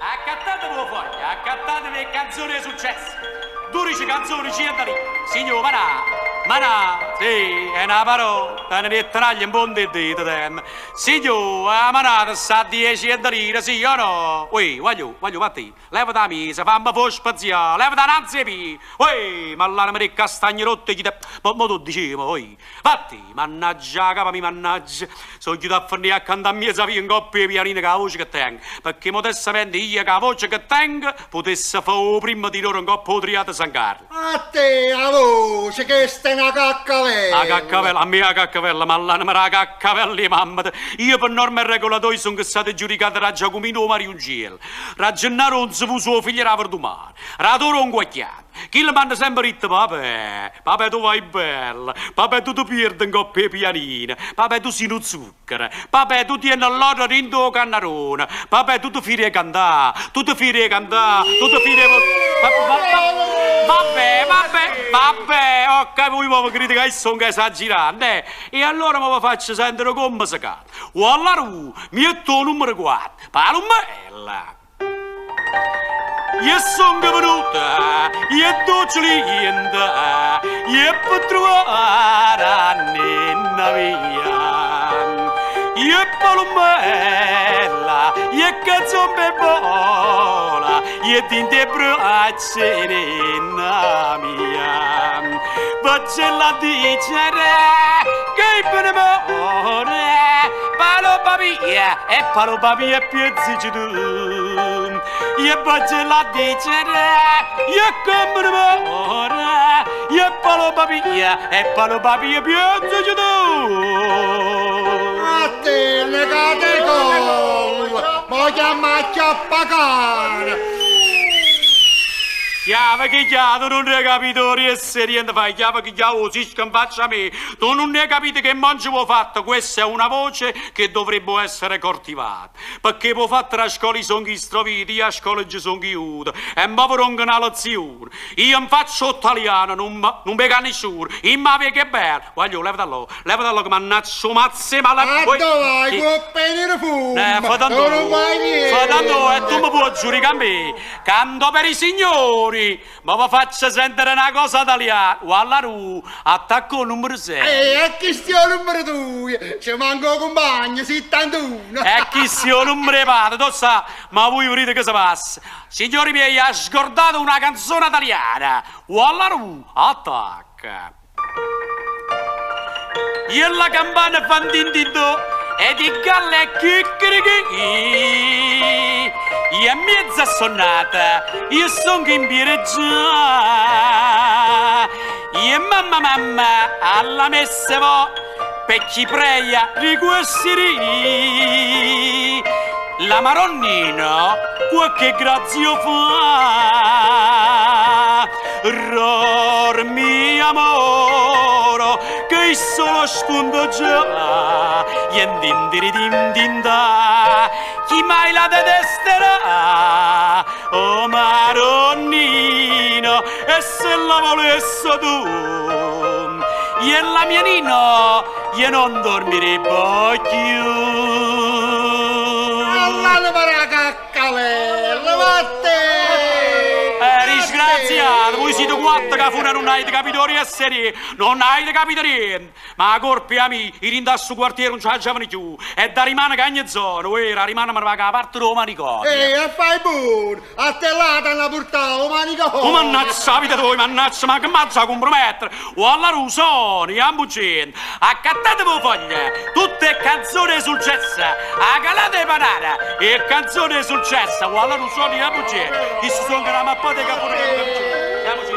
Accattatevi la foglia, accattatevi le canzoni di successo. 12 canzoni ci da lì. Signor Manà, sì, è una parola, è una letteraglia un po' di dito, signor, la manata sa 10 lire, sì o no? Ui, voglio, fatti, leva da misa, fammi fuori spaziale, leva da nanzepi, ui, ma la mi castagni rotte, ma tu dicevo, ui, fatti, mannaggia, capami, mannaggia, sono chiuso a fornire accanto a me, sapere in coppia di pianine che la voce che tengo, perché modestamente io che la voce che tengo, potesse fare prima di loro in coppia di triata San Carlo. A te, la voce, che stai una caccavella. La caccavella, a me la caccavella, ma la caccavella, mamma. Io per norme e regolatori sono stato giudicato da Giacomino Mariungel. Raggennaro non si può figlio per domani. Radoro un guacchiato. Chi le manda sempre detto, papà tu vai bella, papà tu ti perdi in coppia pianina, papà tu sei un zucchero, papà tu tieni l'oro dentro cannarone, papà tu ti firi a cantare, tu ti firi a cantare, tu ti firi a... Vabbè, ho capito, mi critica che sono esagerante, e allora mi faccio sentire come si cade. O allora mi metto il numero 4, Palumella. Io sono venuta, io dolce lienda, io per trovare a nonna mia. Io Palumella, io canzone buona, io ti braccia nonna mia. Faccio la dicere che per amore, Palumella e Palumella più zicci tu. Io faccio la dicere, io come amore, io Palumella e Palumella più zicci tu. A te, legate gol, voglio pagare. Chiave che chiave, non ne capito essere niente fai, chiave che chiave, si scampaccia a me, tu non ne capite che mangi ho fatto, questa è una voce che dovrebbe essere coltivata, perché ho fatto la scuola sono gli stroviti, io a scuola ci sono chiuso, e mi avrò una lezione, io mi faccio italiano, non mi ca nessuno, io mi avete che bello, voglio, levalo che mannaccio mazze, ma la... Ma dove vai, coppini di fumo, non vai niente. Fratando, e tu mi puoi giurare a me, canto per i signori, ma vi faccio sentire una cosa italiana. Wallaru, attacco numero 6. E chi stia il numero 2? Ci manco compagno, 71. E chi stia il numero 4? Tu sa, ma voi vedete che si passa? Signori miei, ha scordato una canzone italiana. Wallaru, attacca. Io la campana fan dindito e di galle chicchirichi. Io è mezza sonata, io sono in pireggia. Io mamma, alla messa vo, per chi preia di questi la Maronnina, qualche grazio fa. Rormi amoro, che solo spunto già, yendindiri dindinda, chi mai la detesterà? Oh Maronnino, e se la volesse tu, io e la mia Nino, io non dormirebbe più. Allora para caccavella, vatte! Disgraziato, voi siete quattro che fuori non avete capito essere, non avete capito niente. Ma a colpi a me, i rindasso quartiere non ce la facevano più, e da rimane cagna zona, era rimane ma va a parte del manicomio. E fai buono, a te là ti hanno portato il manicomio. Oh mannaggia la vita tua, mannaggia, ma che mazza a compromettere? O alla rusoni, a buggente, accattatevi le foglie, tutte canzoni successe, a calate e panara, e canzoni successe, o alla rusoni, a buggente, che si sono che la mappata che pure che